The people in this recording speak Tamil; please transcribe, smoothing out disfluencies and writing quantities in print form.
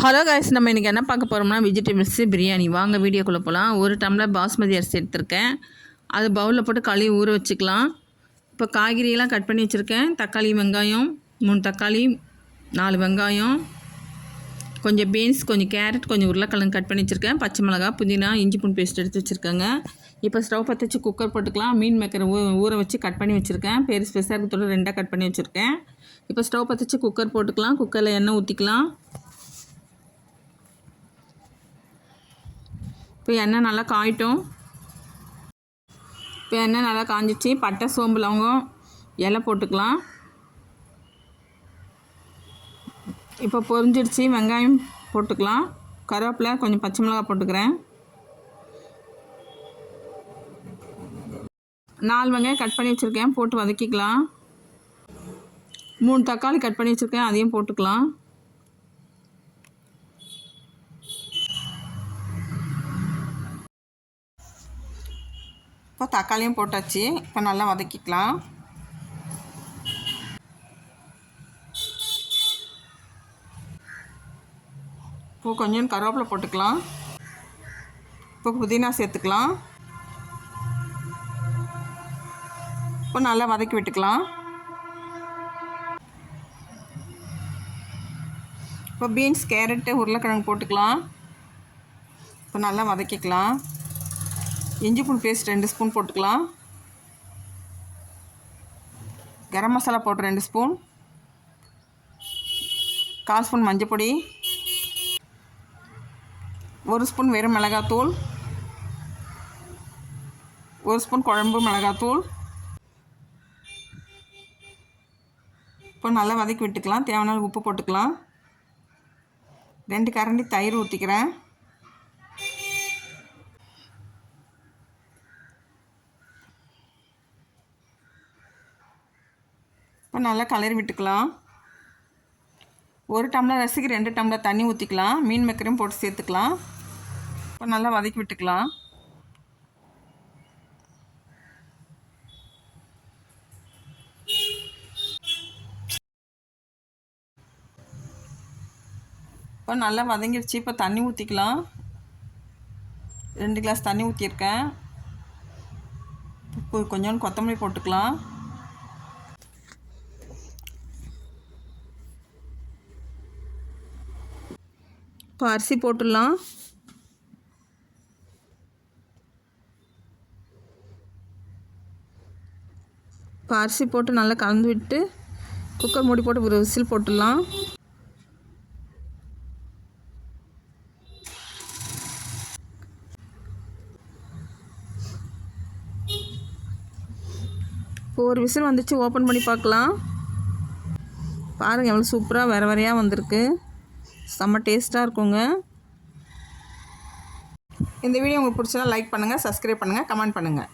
ஹலோ கைஸ், நம்ம இன்றைக்கி என்ன பார்க்க போகிறோம்னா வெஜிடபிள்ஸ் பிரியாணி. வாங்க வீடியோக்குள்ளே போகலாம். ஒரு டம்ளர் பாஸ்மதி அரிசி எடுத்திருக்கேன். அது பவுலில் போட்டு கழுவி ஊற வச்சுக்கலாம். இப்போ காய்கறியெல்லாம் கட் பண்ணி வச்சுருக்கேன். தக்காளி, வெங்காயம் 3 தக்காளி, 4 வெங்காயம், கொஞ்சம் பீன்ஸ், கொஞ்சம் கேரட், கொஞ்சம் உருளைக்கிழங்கு கட் பண்ணி வச்சுருக்கேன். பச்சை மிளகா, புதினா, இஞ்சி பூண்டு பேஸ்ட் எடுத்து வச்சுருக்கேங்க. இப்போ ஸ்டவ் பற்ற வச்சு குக்கர் போட்டுக்கலாம். மீன் மேக்கரை ஊற வச்சு கட் பண்ணி வச்சுருக்கேன். பெருசு பெருசாக இருக்கிறதோட 2 கட் பண்ணி வச்சுருக்கேன். இப்போ ஸ்டவ் பற்ற வச்சு குக்கர் போட்டுக்கலாம். குக்கரில் எண்ணெய் ஊற்றிக்கலாம். இப்போ எண்ணெய் நல்லா காயட்டும். இப்போ எண்ணெய் நல்லா காஞ்சிச்சு. பட்டை, சோம்பு, லவங்கம், இலை போட்டுக்கலாம். இப்போ பொரிஞ்சிடுச்சு. வெங்காயம் போட்டுக்கலாம். கருவேப்பிலை, கொஞ்சம் பச்சை மிளகாய் போட்டுக்கிறேன். 4 வெங்காயம் கட் பண்ணி வச்சுருக்கேன், போட்டு வதக்கிக்கலாம். 3 தக்காளி கட் பண்ணி வச்சுருக்கேன், அதையும் போட்டுக்கலாம். இப்போ தக்காளியும் போட்டாச்சு. இப்போ நல்லா வதக்கிக்கலாம். இப்போ கொஞ்சம் கருவேப்பிலை போட்டுக்கலாம். இப்போ புதினா சேர்த்துக்கலாம். இப்போ நல்லா வதக்கி விட்டுக்கலாம். இப்போ பீன்ஸ், கேரட்டு, உருளைக்கிழங்கு போட்டுக்கலாம். இப்போ நல்லா வதக்கிக்கலாம். இஞ்சி பூண்டு பேஸ்ட் 2 ஸ்பூன் போட்டுக்கலாம். கரம் மசாலா போட்டு 2 ஸ்பூன், 1/4 ஸ்பூன் மஞ்சள் பொடி, 1 ஸ்பூன் வெறும் மிளகாத்தூள், 1 ஸ்பூன் குழம்பு மிளகாத்தூள். இப்போ நல்லா வதக்கி விட்டுக்கலாம். தேவையான உப்பு போட்டுக்கலாம். 2 கரண்டி தயிர் ஊற்றிக்கிறேன். இப்போ நல்லா கலரி விட்டுக்கலாம். 1 டம்ளர் அரிசிக்கு 2 டம்ளர் தண்ணி ஊற்றிக்கலாம். மீன் மேக்கரையும் போட்டு சேர்த்துக்கலாம். இப்போ நல்லா வதக்கி விட்டுக்கலாம். இப்போ நல்லா வதங்கிடுச்சு. இப்போ தண்ணி ஊற்றிக்கலாம். 2 கிளாஸ் தண்ணி ஊற்றிருக்கேன். இப்போ கொஞ்சோண்டு கொத்தமல்லி போட்டுக்கலாம். இப்போ அரிசி போட்டுடலாம். இப்போ அரிசி போட்டு நல்லா கலந்து விட்டு குக்கர் மூடி போட்டு ஒரு விசில் போட்டுடலாம். இப்போ ஒரு விசில் வந்துச்சு. ஓப்பன் பண்ணி பார்க்கலாம். பாருங்கள், எவ்வளோ சூப்பராக வேறு வேறையாக வந்திருக்கு. செம்ம டேஸ்ட்டாக இருக்குங்க. இந்த வீடியோ உங்களுக்கு பிடிச்சதா லைக் பண்ணுங்கள், சப்ஸ்கிரைப் பண்ணுங்கள், கமெண்ட் பண்ணுங்கள்.